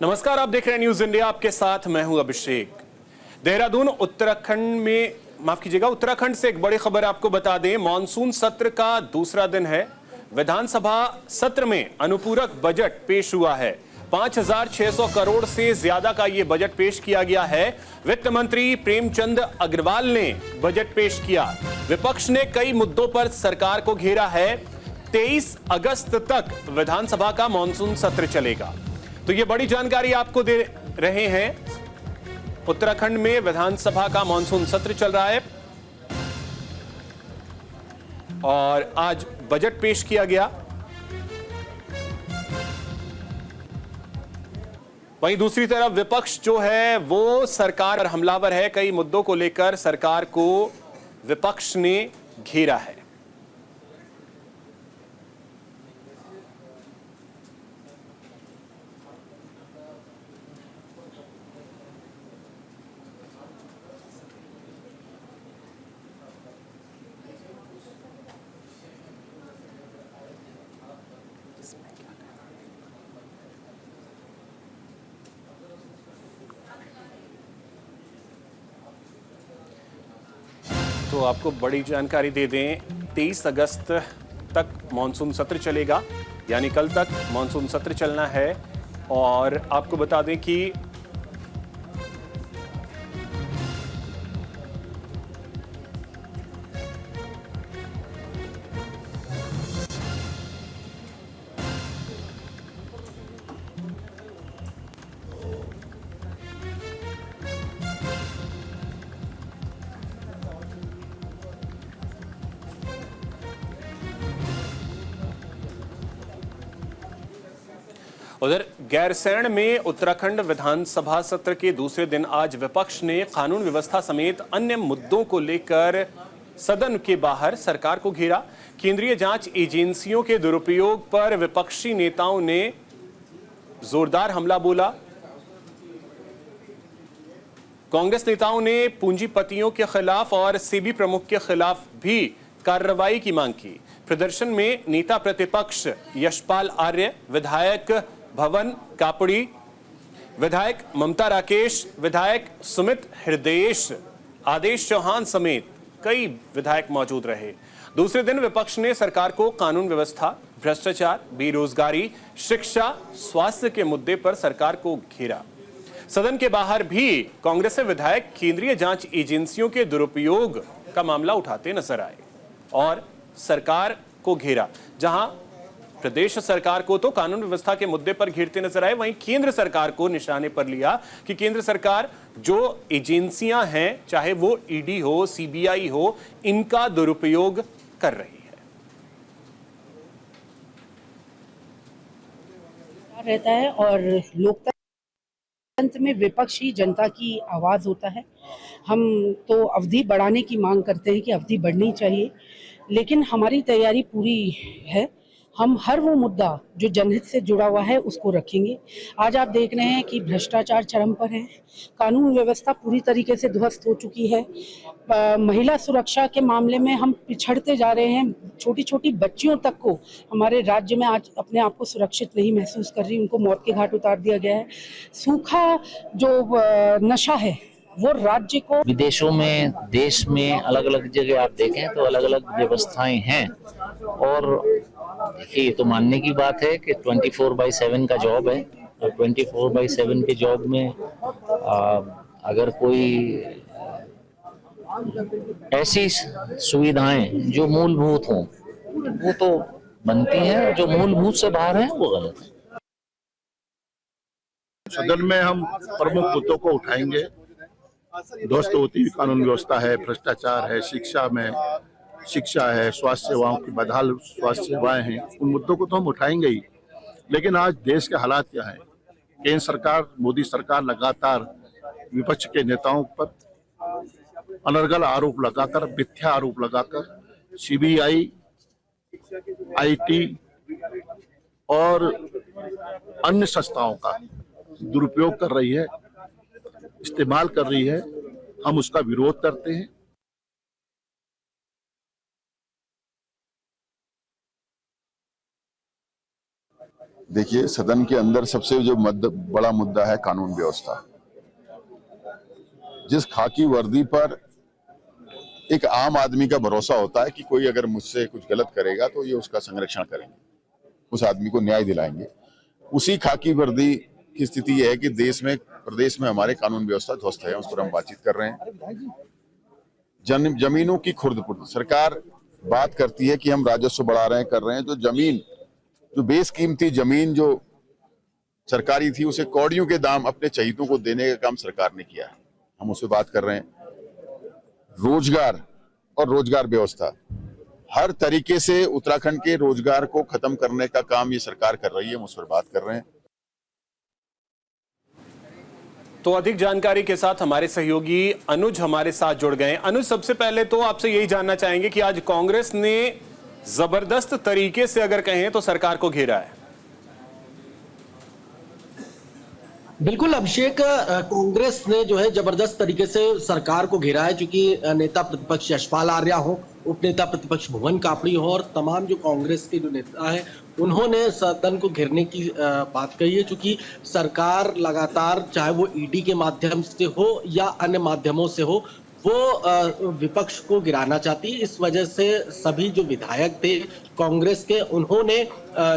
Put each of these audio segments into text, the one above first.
नमस्कार, आप देख रहे हैं न्यूज इंडिया। आपके साथ मैं हूं अभिषेक। देहरादून उत्तराखंड में उत्तराखंड से एक बड़ी खबर आपको बता दें। मॉनसून सत्र का दूसरा दिन है। विधानसभा सत्र में अनुपूरक बजट पेश हुआ है। 5,600 करोड़ से ज्यादा का यह बजट पेश किया गया है। वित्त मंत्री प्रेमचंद अग्रवाल ने बजट पेश किया। विपक्ष ने कई मुद्दों पर सरकार को घेरा है। 23 अगस्त तक विधानसभा का मॉनसून सत्र चलेगा। तो ये बड़ी जानकारी आपको दे रहे हैं। उत्तराखंड में विधानसभा का मॉनसून सत्र चल रहा है और आज बजट पेश किया गया। वहीं दूसरी तरफ विपक्ष जो है वो सरकार पर हमलावर है। कई मुद्दों को लेकर सरकार को विपक्ष ने घेरा है। तो आपको बड़ी जानकारी दे दें, 23 अगस्त तक मॉनसून सत्र चलेगा, यानी कल तक मॉनसून सत्र चलना है। और आपको बता दें कि उधर गैरसैंण में उत्तराखंड विधानसभा सत्र के दूसरे दिन आज विपक्ष ने कानून व्यवस्था समेत अन्य मुद्दों को लेकर सदन के बाहर सरकार को घेरा। केंद्रीय जांच एजेंसियों के दुरुपयोग पर विपक्षी नेताओं ने जोरदार हमला बोला। कांग्रेस नेताओं ने पूंजीपतियों के खिलाफ और सेबी प्रमुख के खिलाफ भी कार्रवाई की मांग की। प्रदर्शन में नेता प्रतिपक्ष यशपाल आर्य, विधायक भवन कापड़ी, विधायक ममता राकेश, विधायक सुमित हृदयेश, आदेश चौहान समेत कई विधायक मौजूद रहे। दूसरे दिन विपक्ष ने सरकार को कानून व्यवस्था, भ्रष्टाचार, बेरोजगारी, शिक्षा, स्वास्थ्य के मुद्दे पर सरकार को घेरा। सदन के बाहर भी कांग्रेस विधायक केंद्रीय जांच एजेंसियों के दुरुपयोग का मामला उठाते नजर आए और सरकार को घेरा। जहां प्रदेश सरकार को तो कानून व्यवस्था के मुद्दे पर घेरते नजर आए, वहीं केंद्र सरकार को निशाने पर लिया कि केंद्र सरकार जो एजेंसियां हैं, चाहे वो ईडी हो, सीबीआई हो, इनका दुरुपयोग कर रही है। रहता है और लोकतंत्र में विपक्ष ही जनता की आवाज़ होता है। हम तो अवधि बढ़ाने की मांग करते हैं कि अवधि बढ़नी चाहिए, लेकिन हमारी तैयारी पूरी है। हम हर वो मुद्दा जो जनहित से जुड़ा हुआ है उसको रखेंगे। आज आप देख रहे हैं कि भ्रष्टाचार चरम पर है, कानून व्यवस्था पूरी तरीके से ध्वस्त हो चुकी है। महिला सुरक्षा के मामले में हम पिछड़ते जा रहे हैं। छोटी छोटी बच्चियों तक को हमारे राज्य में आज अपने आप को सुरक्षित नहीं महसूस कर रही, उनको मौत के घाट उतार दिया गया है। सूखा जो नशा है वो राज्य को, विदेशों में, देश में अलग अलग जगह आप देखें तो अलग अलग व्यवस्थाएं हैं। और देखिए, ये तो मानने की बात है कि 24/7 का जॉब है और 24/7 के जॉब में अगर कोई ऐसी सुविधाएं जो मूलभूत हों वो तो बनती हैं, जो मूलभूत से बाहर है वो गलत है। सदन में हम प्रमुख मुद्दों को उठाएंगे। ध्वस्त होती हुई कानून व्यवस्था है, भ्रष्टाचार है, शिक्षा है, स्वास्थ्य सेवाओं की बदहाल स्वास्थ्य सेवाएं हैं। उन मुद्दों को तो हम उठाएंगे ही, लेकिन आज देश के हालात क्या हैं? केंद्र सरकार, मोदी सरकार लगातार विपक्ष के नेताओं पर अनर्गल आरोप लगाकर, मिथ्या आरोप लगाकर सीबीआई, आईटी और अन्य संस्थाओं का दुरुपयोग कर रही है, इस्तेमाल कर रही है। हम उसका विरोध करते हैं। देखिए, सदन के अंदर सबसे जो बड़ा मुद्दा है कानून व्यवस्था। जिस खाकी वर्दी पर एक आम आदमी का भरोसा होता है कि कोई अगर मुझसे कुछ गलत करेगा तो ये उसका संरक्षण करेंगे, उस आदमी को न्याय दिलाएंगे, उसी खाकी वर्दी की स्थिति यह है कि प्रदेश में हमारे कानून व्यवस्था ध्वस्त है। उस पर हम बातचीत कर रहे हैं। जमीनों की खुर्द-पुर्द, सरकार बात करती है कि हम राजस्व बढ़ा रहे हैं, कर रहे हैं। जो बेशकीमती जमीन जो सरकारी थी, उसे कौड़ियों के दाम अपने चहीतों को देने का काम सरकार ने किया है। हम उससे बात कर रहे हैं। रोजगार और रोजगार व्यवस्था, हर तरीके से उत्तराखंड के रोजगार को खत्म करने का काम ये सरकार कर रही है। हम उस पर बात कर रहे हैं। तो अधिक जानकारी के साथ हमारे सहयोगी अनुज हमारे साथ जुड़ गए। अनुज, सबसे पहले तो आपसे यही जानना चाहेंगे कि आज कांग्रेस ने जबरदस्त तरीके से अगर कहें तो सरकार को घेरा है। बिल्कुल अभिषेक, कांग्रेस ने जो है जबरदस्त तरीके से सरकार को घेरा है, क्योंकि नेता प्रतिपक्ष यशपाल आर्य हो, उपनेता प्रतिपक्ष भुवन कापड़ी हो और तमाम जो कांग्रेस के जो नेता हैं उन्होंने सदन को घेरने की बात कही है। क्योंकि सरकार लगातार, चाहे वो ईडी के माध्यम से हो या अन्य माध्यमों से हो, वो विपक्ष को गिराना चाहती है। इस वजह से सभी जो विधायक थे कांग्रेस के, उन्होंने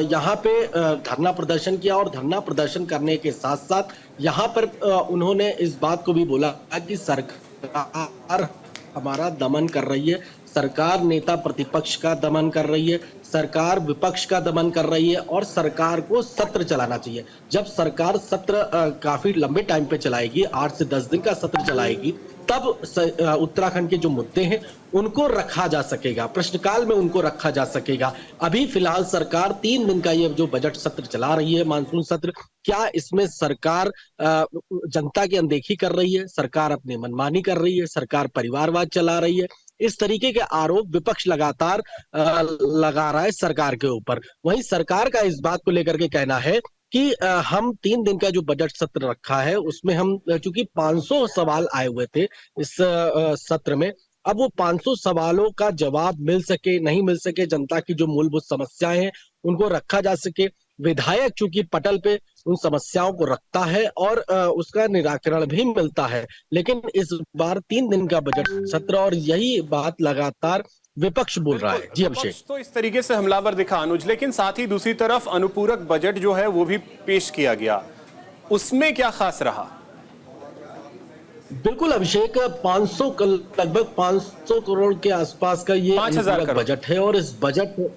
यहाँ पे धरना प्रदर्शन किया और धरना प्रदर्शन करने के साथ साथ यहाँ पर उन्होंने इस बात को भी बोला कि सरकार हमारा दमन कर रही है, सरकार नेता प्रतिपक्ष का दमन कर रही है, सरकार विपक्ष का दमन कर रही है और सरकार को सत्र चलाना चाहिए। जब सरकार सत्र काफी लंबे टाइम पे चलाएगी, 8 से 10 दिन का सत्र चलाएगी, तब उत्तराखंड के जो मुद्दे हैं उनको रखा जा सकेगा, प्रश्नकाल में उनको रखा जा सकेगा। अभी फिलहाल सरकार 3 दिन का ये जो बजट सत्र चला रही है, मानसून सत्र, क्या इसमें सरकार जनता की अनदेखी कर रही है, सरकार अपनी मनमानी कर रही है, सरकार परिवारवाद चला रही है? इस तरीके के आरोप विपक्ष लगातार लगा रहा है सरकार के ऊपर। वहीं सरकार का इस बात को लेकर के कहना है कि हम 3 दिन का जो बजट सत्र रखा है उसमें हम, चूंकि 500 सवाल आए हुए थे इस सत्र में, अब वो 500 सवालों का जवाब मिल सके नहीं मिल सके, जनता की जो मूलभूत समस्याएं हैं उनको रखा जा सके। विधायक चूंकि पटल पे उन समस्याओं को रखता है और उसका निराकरण भी मिलता है, लेकिन इस बार 3 दिन का बजट सत्र और यही बात लगातार विपक्ष बोल रहा है। जी अभिषेक, तो इस तरीके से हमलावर दिखा अनुज, लेकिन साथ ही दूसरी तरफ अनुपूरक बजट जो है वो भी पेश किया गया, उसमें क्या खास रहा? बिल्कुल अभिषेक, लगभग 500 करोड़ के आसपास का ये अनुपूरक बजट है और इस बजट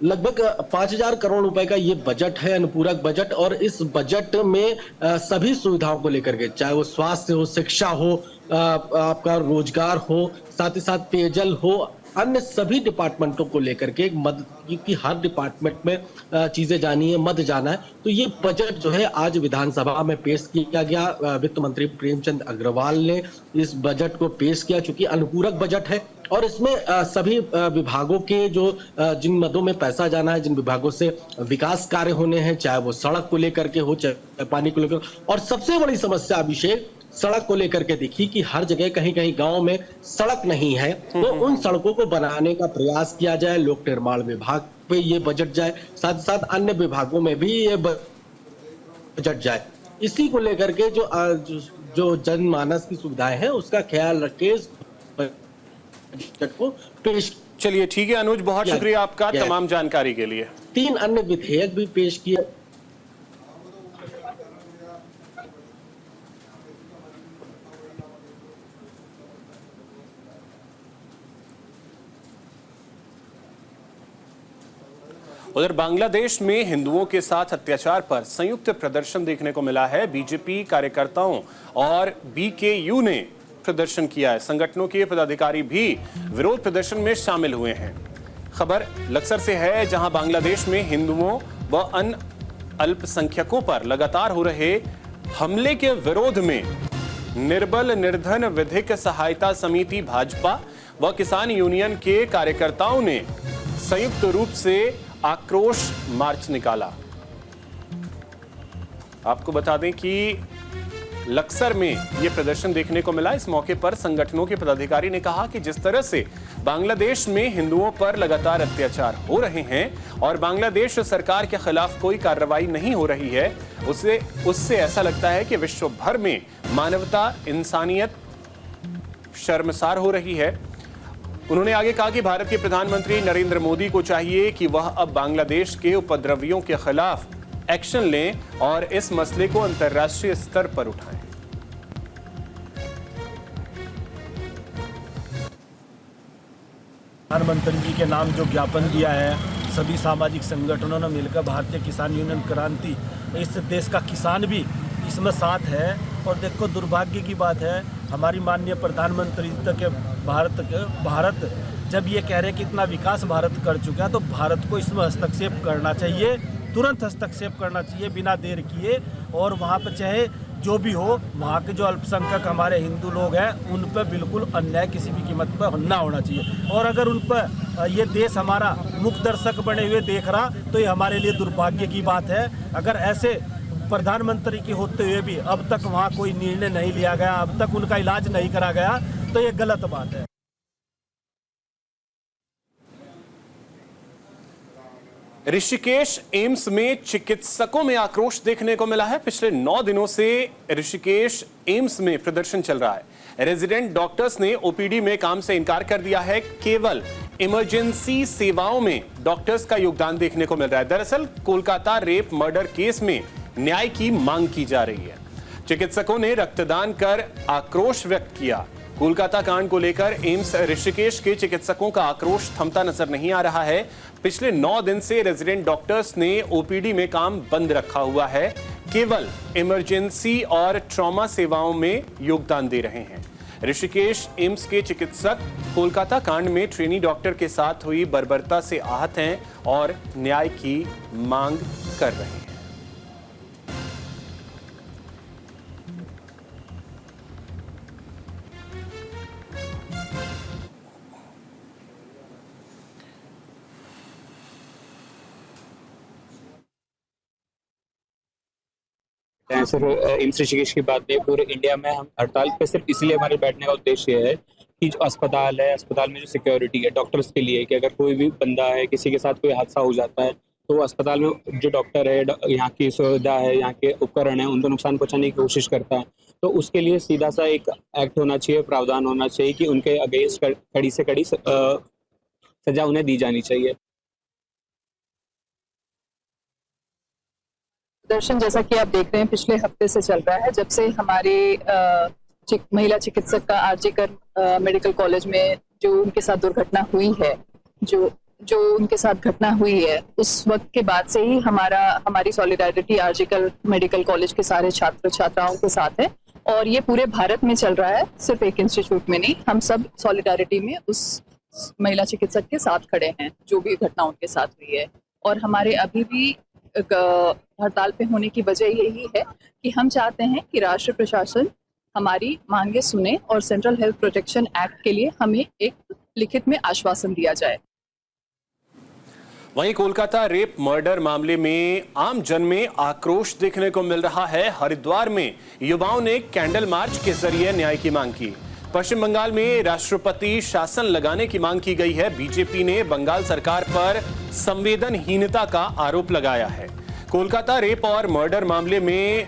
लगभग 5000 करोड़ रुपए का ये बजट है, अनुपूरक बजट। और इस बजट में सभी सुविधाओं को लेकर के, चाहे वो स्वास्थ्य हो, शिक्षा हो, आपका रोजगार हो, साथ ही साथ पेयजल हो, अन्य सभी डिपार्टमेंटों को लेकर के मद, क्योंकि हर डिपार्टमेंट में चीजें जानी है, मद जाना है। तो ये बजट जो है आज विधानसभा में पेश किया गया। वित्त मंत्री प्रेमचंद अग्रवाल ने इस बजट को पेश किया, चूंकि अनुपूरक बजट है और इसमें सभी विभागों के जो जिन मदों में पैसा जाना है, जिन विभागों से विकास कार्य होने हैं, चाहे वो सड़क को लेकर के हो, चाहे पानी को लेकर, और सबसे बड़ी समस्या अभिषेक सड़क को लेकर के दिखी कि हर जगह कहीं कहीं गांव में सड़क नहीं है, तो उन सड़कों को बनाने का प्रयास किया जाए। लोक निर्माण विभाग पे ये बजट जाए, साथ साथ अन्य विभागों में भी ये बजट जाए। इसी को लेकर के जो जनमानस की सुविधाएं हैं उसका ख्याल रख के बजट को पेश। चलिए ठीक है अनुज, बहुत शुक्रिया आपका तमाम जानकारी के लिए। 3 अन्य विधेयक भी पेश किए। उधर बांग्लादेश में हिंदुओं के साथ अत्याचार पर संयुक्त प्रदर्शन देखने को मिला है। बीजेपी कार्यकर्ताओं और बीकेयू ने प्रदर्शन किया है। संगठनों के पदाधिकारी भी विरोध प्रदर्शन में शामिल हुए हैं। खबर लक्सर से है, जहां बांग्लादेश में हिंदुओं व अन्य अल्पसंख्यकों पर लगातार हो रहे हमले के विरोध में निर्बल निर्धन विधिक सहायता समिति भाजपा व किसान यूनियन के कार्यकर्ताओं ने संयुक्त रूप से आक्रोश मार्च निकाला। आपको बता दें कि लक्सर में ये प्रदर्शन देखने को मिला। इस मौके पर संगठनों के पदाधिकारी ने कहा कि जिस तरह से बांग्लादेश में हिंदुओं पर लगातार अत्याचार हो रहे हैं और बांग्लादेश सरकार के खिलाफ कोई कार्रवाई नहीं हो रही है, उससे ऐसा लगता है कि विश्व भर में मानवता, इंसानियत शर्मसार हो रही है। उन्होंने आगे कहा कि भारत के प्रधानमंत्री नरेंद्र मोदी को चाहिए कि वह अब बांग्लादेश के उपद्रवियों के खिलाफ एक्शन लें और इस मसले को अंतर्राष्ट्रीय स्तर पर उठाएं। प्रधानमंत्री जी के नाम जो ज्ञापन दिया है, सभी सामाजिक संगठनों ने मिलकर भारतीय किसान यूनियन क्रांति, इस देश का किसान भी इसमें साथ है। और देखो, दुर्भाग्य की बात है, हमारी माननीय प्रधानमंत्री तक भारत जब ये कह रहे हैं कि इतना विकास भारत कर चुका है, तो भारत को इसमें हस्तक्षेप करना चाहिए, तुरंत हस्तक्षेप करना चाहिए बिना देर किए। और वहाँ पर चाहे जो भी हो, वहाँ के जो अल्पसंख्यक हमारे हिंदू लोग हैं, उन पर बिल्कुल अन्याय किसी भी कीमत पर ना होना चाहिए। और अगर उन पर ये देश हमारा मुख दर्शक बने हुए देख रहा, तो ये हमारे लिए दुर्भाग्य की बात है। अगर ऐसे प्रधानमंत्री के होते हुए भी अब तक वहाँ कोई निर्णय नहीं लिया गया, अब तक उनका इलाज नहीं करा गया, तो ये गलत बात है। ऋषिकेश एम्स में चिकित्सकों में आक्रोश देखने को मिला है। पिछले 9 दिनों से ऋषिकेश एम्स में प्रदर्शन चल रहा है। रेजिडेंट डॉक्टर्स ने ओपीडी में काम से इनकार कर दिया है। केवल इमरजेंसी सेवाओं में डॉक्टर्स का योगदान देखने को मिल रहा है। दरअसल कोलकाता रेप मर्डर केस में न्याय की मांग की जा रही है। चिकित्सकों ने रक्तदान कर आक्रोश व्यक्त किया। कोलकाता कांड को लेकर एम्स ऋषिकेश के चिकित्सकों का आक्रोश थमता नजर नहीं आ रहा है। पिछले 9 दिन से रेजिडेंट डॉक्टर्स ने ओपीडी में काम बंद रखा हुआ है, केवल इमरजेंसी और ट्रॉमा सेवाओं में योगदान दे रहे हैं। ऋषिकेश एम्स के चिकित्सक कोलकाता कांड में ट्रेनी डॉक्टर के साथ हुई बर्बरता से आहत हैं और न्याय की मांग कर रहे हैं। सिर्फ एम्स ऋषिकेश की बात नहीं, पूरे इंडिया में हम हड़ताल पे सिर्फ इसलिए हमारे बैठने का उद्देश्य है कि जो अस्पताल है, अस्पताल में जो सिक्योरिटी है डॉक्टर्स के लिए, कि अगर कोई भी बंदा है, किसी के साथ कोई हादसा हो जाता है, तो अस्पताल में जो डॉक्टर है, यहाँ की सुविधा है, यहाँ के उपकरण है, उनको नुकसान पहुँचाने की कोशिश करता है। तो उसके लिए सीधा सा एक एक्ट होना चाहिए, प्रावधान होना चाहिए कि उनके अगेंस्ट कड़ी से कड़ी सजा उन्हें दी जानी चाहिए। प्रदर्शन जैसा कि आप देख रहे हैं पिछले हफ्ते से चल रहा है, जब से हमारे महिला चिकित्सक का आरजीकर मेडिकल कॉलेज में जो उनके साथ दुर्घटना हुई है, जो उनके साथ घटना हुई है, उस वक्त के बाद से ही हमारी सॉलिडारिटी आरजीकर मेडिकल कॉलेज के सारे छात्र छात्राओं के साथ है। और ये पूरे भारत में चल रहा है, सिर्फ एक इंस्टीट्यूट में नहीं। हम सब सॉलिडारिटी में उस महिला चिकित्सक के साथ खड़े हैं जो भी घटना उनके साथ हुई है। और हमारे अभी भी हड़ताल पे होने की वजह यही है कि हम चाहते हैं कि राष्ट्र प्रशासन हमारी मांगे सुने और सेंट्रल हेल्थ प्रोटेक्शन एक्ट के लिए हमें एक लिखित में आश्वासन दिया जाए। वहीं कोलकाता रेप मर्डर मामले में आम जन में आक्रोश देखने को मिल रहा है। हरिद्वार में युवाओं ने कैंडल मार्च के जरिए न्याय की मांग की। पश्चिम बंगाल में राष्ट्रपति शासन लगाने की मांग की गई है। बीजेपी ने बंगाल सरकार पर संवेदनहीनता का आरोप लगाया है। कोलकाता रेप और मर्डर मामले में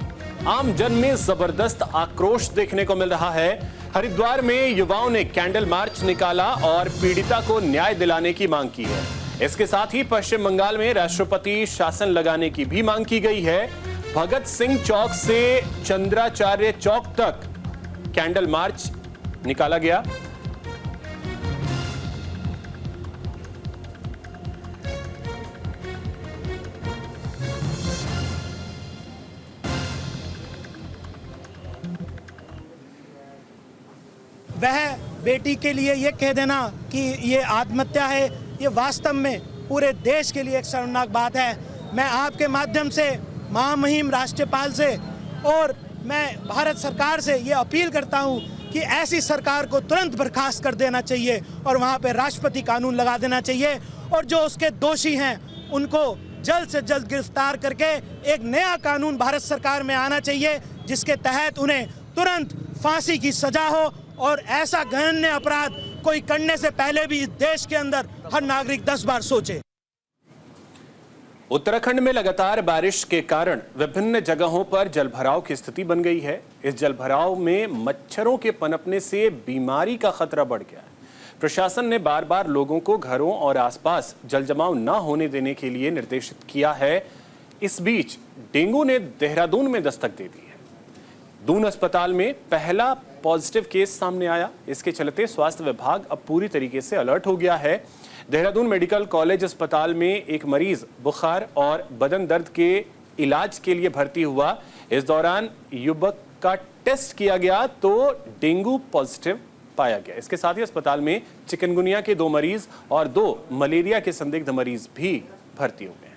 आम जन में जबरदस्त आक्रोश देखने को मिल रहा है। हरिद्वार में युवाओं ने कैंडल मार्च निकाला और पीड़िता को न्याय दिलाने की मांग की है। इसके साथ ही पश्चिम बंगाल में राष्ट्रपति शासन लगाने की भी मांग की गई है। भगत सिंह चौक से चंद्राचार्य चौक तक कैंडल मार्च निकाला गया। वह बेटी के लिए ये कह देना कि ये आत्महत्या है, ये वास्तव में पूरे देश के लिए एक शर्मनाक बात है। मैं आपके माध्यम से महामहिम राष्ट्रपाल से और मैं भारत सरकार से ये अपील करता हूँ कि ऐसी सरकार को तुरंत बर्खास्त कर देना चाहिए और वहाँ पे राष्ट्रपति कानून लगा देना चाहिए और जो उसके दोषी हैं उनको जल्द से जल्द गिरफ्तार करके एक नया कानून भारत सरकार में आना चाहिए जिसके तहत उन्हें तुरंत फांसी की सजा हो और ऐसा घृण्य अपराध कोई करने से पहले भी इस देश के अंदर हर नागरिक 10 बार सोचे। उत्तराखंड में लगातार बारिश के कारण विभिन्न जगहों पर जलभराव की स्थिति बन गई है। इस जलभराव में मच्छरों के पनपने से बीमारी का खतरा बढ़ गया है। प्रशासन ने बार बार लोगों को घरों और आसपास जलजमाव न होने देने के लिए निर्देशित किया है। इस बीच डेंगू ने देहरादून में दस्तक दे दी है। दून अस्पताल में पहला पॉजिटिव केस सामने आया। इसके चलते स्वास्थ्य विभाग अब पूरी तरीके से अलर्ट हो गया है। देहरादून मेडिकल कॉलेज अस्पताल में एक मरीज बुखार और बदन दर्द के इलाज के लिए भर्ती हुआ। इस दौरान युवक का टेस्ट किया गया तो डेंगू पॉजिटिव पाया गया। इसके साथ ही अस्पताल में चिकनगुनिया के 2 मरीज और 2 मलेरिया के संदिग्ध मरीज भी भर्ती हो गए हैं।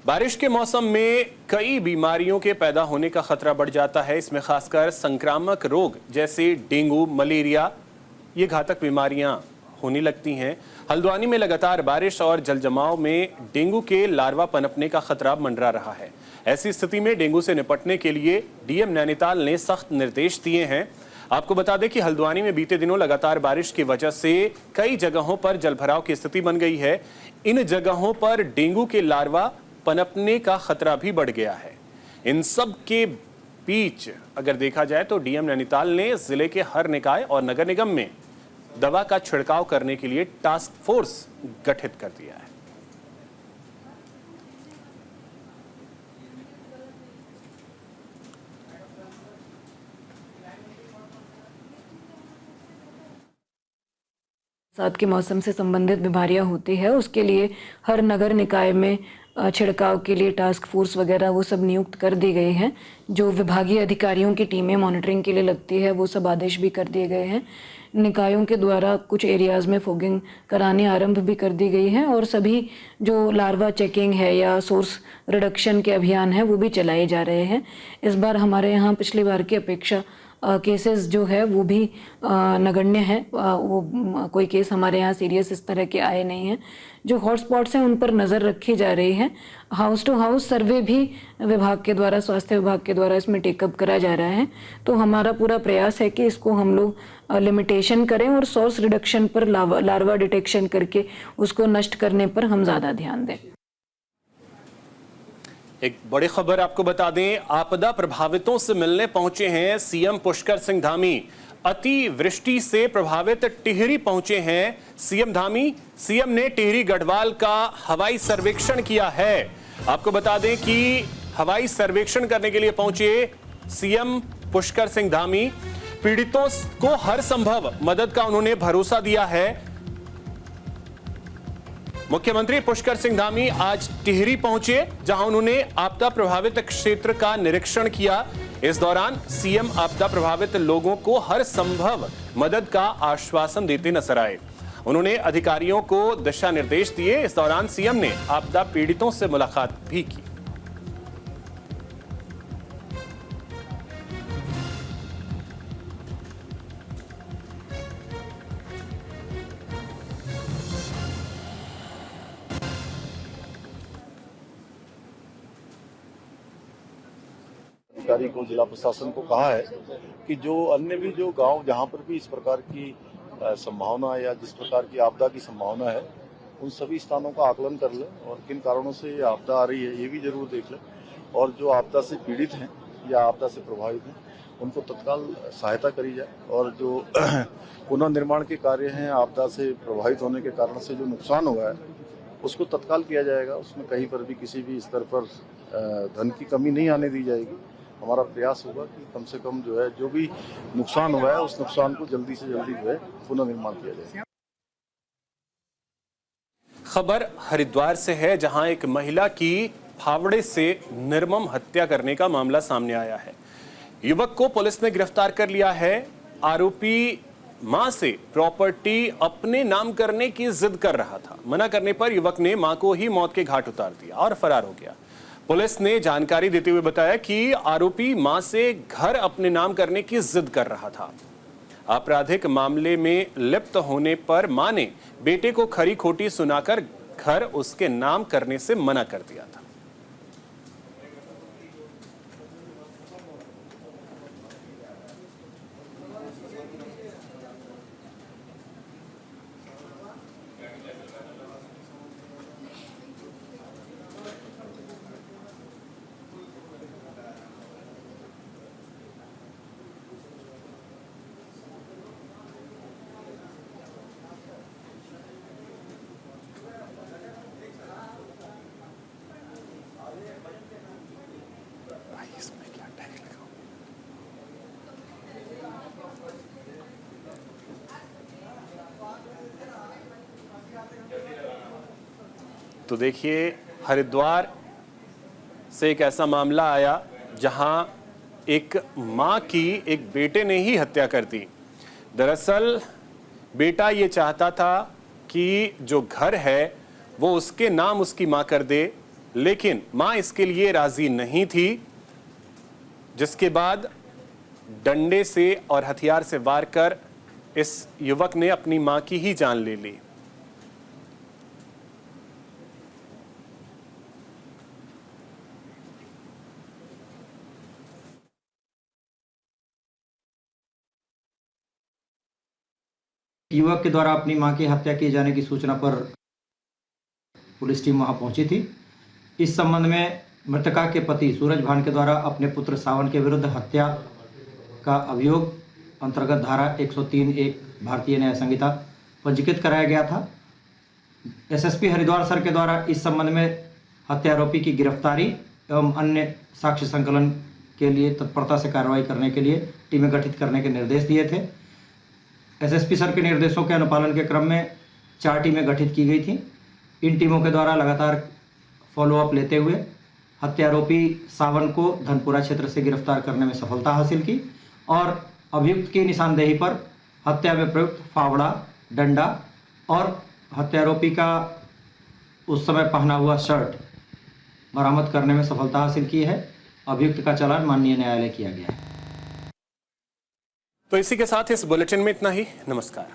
बारिश के मौसम में कई बीमारियों के पैदा होने का खतरा बढ़ जाता है। इसमें खासकर संक्रामक रोग जैसे डेंगू, मलेरिया, ये घातक बीमारियां होने लगती हैं। हल्द्वानी में लगातार बारिश और जलजमाव में डेंगू के लार्वा पनपने का खतरा मंडरा रहा है। ऐसी स्थिति में डेंगू से निपटने के लिए डीएम नैनीताल ने सख्त निर्देश दिए हैं। आपको बता दें कि हल्द्वानी में बीते दिनों लगातार बारिश की वजह से कई जगहों पर जलभराव की स्थिति बन गई है। इन जगहों पर डेंगू के लार्वा पनपने का खतरा भी बढ़ गया है। इन सब के बीच अगर देखा जाए तो डीएम नैनीताल ने जिले के हर निकाय और नगर निगम में दवा का छिड़काव करने के लिए टास्क फोर्स गठित कर दिया है। बरसात के मौसम से संबंधित बीमारियां होती है, उसके लिए हर नगर निकाय में छिड़काव के लिए टास्क फोर्स वगैरह वो सब नियुक्त कर दी गई हैं। जो विभागीय अधिकारियों की टीमें मॉनिटरिंग के लिए लगती है वो सब आदेश भी कर दिए गए हैं। निकायों के द्वारा कुछ एरियाज़ में फॉगिंग कराने आरंभ भी कर दी गई है और सभी जो लार्वा चेकिंग है या सोर्स रिडक्शन के अभियान है वो भी चलाए जा रहे हैं। इस बार हमारे यहाँ पिछली बार की अपेक्षा केसेस जो है वो भी नगण्य है। वो कोई केस हमारे यहाँ सीरियस इस तरह के आए नहीं हैं। जो हॉटस्पॉट्स हैं उन पर नज़र रखी जा रही है। हाउस टू हाउस सर्वे भी विभाग के द्वारा, स्वास्थ्य विभाग के द्वारा इसमें टेकअप करा जा रहा है। तो हमारा पूरा प्रयास है कि इसको हम लोग लिमिटेशन करें और सोर्स रिडक्शन पर, लार्वा डिटेक्शन करके उसको नष्ट करने पर हम ज़्यादा ध्यान दें। एक बड़ी खबर आपको बता दें, आपदा प्रभावितों से मिलने पहुंचे हैं सीएम पुष्कर सिंह धामी। अति वृष्टि से प्रभावित टिहरी पहुंचे हैं सीएम धामी। सीएम ने टिहरी गढ़वाल का हवाई सर्वेक्षण किया है। आपको बता दें कि हवाई सर्वेक्षण करने के लिए पहुंचे सीएम पुष्कर सिंह धामी। पीड़ितों को हर संभव मदद का उन्होंने भरोसा दिया है। मुख्यमंत्री पुष्कर सिंह धामी आज टिहरी पहुंचे, जहां उन्होंने आपदा प्रभावित क्षेत्र का निरीक्षण किया। इस दौरान सीएम आपदा प्रभावित लोगों को हर संभव मदद का आश्वासन देते नजर आए। उन्होंने अधिकारियों को दिशा निर्देश दिए। इस दौरान सीएम ने आपदा पीड़ितों से मुलाकात भी की। अधिकारी को, जिला प्रशासन को कहा है कि जो अन्य भी जो गांव जहां पर भी इस प्रकार की संभावना या जिस प्रकार की आपदा की संभावना है, उन सभी स्थानों का आकलन कर लें और किन कारणों से ये आपदा आ रही है ये भी जरूर देख लें। और जो आपदा से पीड़ित हैं या आपदा से प्रभावित हैं उनको तत्काल सहायता करी जाए। और जो पुनर्निर्माण के कार्य हैं, आपदा से प्रभावित होने के कारण से जो नुकसान हुआ है उसको तत्काल किया जाएगा। उसमें कहीं पर भी किसी भी स्तर पर धन की कमी नहीं आने दी जाएगी। हमारा प्रयास होगा कि कम से कम जो है, जो भी नुकसान हुआ है उस नुकसान को जल्दी से जल्दी जो है पुनर्निर्माण किया जाए। खबर हरिद्वार से है, जहां एक महिला की फावड़े से निर्मम हत्या करने का मामला सामने आया है। युवक को पुलिस ने गिरफ्तार कर लिया है। आरोपी मां से प्रॉपर्टी अपने नाम करने की जिद कर रहा था। मना करने पर युवक ने मां को ही मौत के घाट उतार दिया और फरार हो गया। पुलिस ने जानकारी देते हुए बताया कि आरोपी मां से घर अपने नाम करने की जिद कर रहा था। आपराधिक मामले में लिप्त होने पर मां ने बेटे को खरी खोटी सुनाकर घर उसके नाम करने से मना कर दिया था। तो देखिए, हरिद्वार से एक ऐसा मामला आया जहां एक मां की एक बेटे ने ही हत्या कर दी। दरअसल बेटा ये चाहता था कि जो घर है वो उसके नाम उसकी मां कर दे, लेकिन मां इसके लिए राजी नहीं थी, जिसके बाद डंडे से और हथियार से वार कर इस युवक ने अपनी मां की ही जान ले ली। युवक के द्वारा अपनी मां की हत्या किए जाने की सूचना पर पुलिस टीम वहां पहुंची थी। इस संबंध में मृतका के पति सूरज भान के द्वारा अपने पुत्र सावन के विरुद्ध हत्या का अभियोग अंतर्गत धारा 103(1) भारतीय न्याय संहिता पंजीकृत कराया गया था। एसएसपी हरिद्वार सर के द्वारा इस संबंध में हत्यारोपी की गिरफ्तारी एवं अन्य साक्ष्य संकलन के लिए तत्परता से कार्रवाई करने के लिए टीमें गठित करने के निर्देश दिए थे। एसएसपी सर के निर्देशों के अनुपालन के क्रम में 4 टीमें गठित की गई थी। इन टीमों के द्वारा लगातार फॉलोअप लेते हुए हत्यारोपी सावन को धनपुरा क्षेत्र से गिरफ्तार करने में सफलता हासिल की और अभियुक्त की निशानदेही पर हत्या में प्रयुक्त फावड़ा, डंडा और हत्यारोपी का उस समय पहना हुआ शर्ट बरामद करने में सफलता हासिल की है। अभियुक्त का चालान माननीय न्यायालय किया गया है। तो इसी के साथ इस बुलेटिन में इतना ही। नमस्कार।